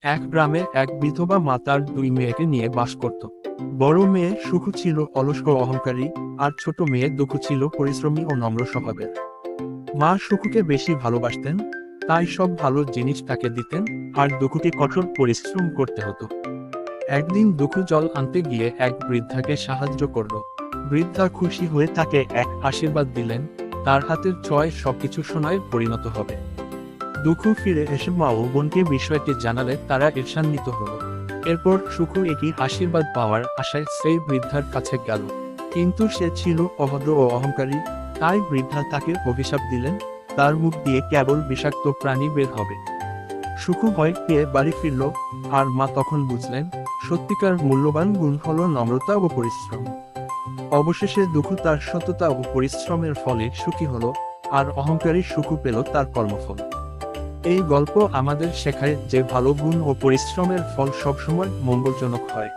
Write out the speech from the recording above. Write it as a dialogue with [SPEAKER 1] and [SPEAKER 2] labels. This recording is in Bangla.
[SPEAKER 1] এক গ্রামে এক বিধবা মা তার দুই মেয়েকে নিয়ে বাস করত। বড় মেয়ে সুখু ছিল অলস ও অহংকারী, আর ছোট মেয়ে দুঃখু ছিল পরিশ্রমী ও নম্র স্বভাবের। মা সুখুকে বেশি ভালোবাসতেন, তাই সব ভালো জিনিস তাকে দিতেন, আর দুঃখুকে কঠোর পরিশ্রম করতে হতো। একদিন দুঃখু জল আনতে গিয়ে এক বৃদ্ধাকে সাহায্য করল। বৃদ্ধা খুশি হয়ে তাকে এক আশীর্বাদ দিলেন, তার হাতের ছোঁয়ায় সবকিছু সোনায় পরিণত হবে। দুঃখু ফিরে এসে মা ও বোনকে বিষয়টি জানালে তারা ঈর্ষান্বিত হল। এরপর সুখু একই আশীর্বাদ পাওয়ার আশায় সেই বৃদ্ধার কাছে গেল, কিন্তু সে ছিল অভদ্র ও অহংকারী, তাই বৃদ্ধা তাকে অভিশাপ দিলেন, তার মুখ দিয়ে কেবল বিষাক্ত প্রাণী বের হবে। সুখু ভয় পেয়ে বাড়ি ফিরল, আর মা তখন বুঝলেন সত্যিকার মূল্যবান গুণ হল নম্রতা ও পরিশ্রম। অবশেষে দুঃখু তার সততা ও পরিশ্রমের ফলে সুখী হলো, আর অহংকারী সুখু পেল তার কর্মফল। এই গল্প আমাদের শেখায় যে ভালো গুণ ও পরিশ্রমের ফল সবসময় মঙ্গলজনক হয়।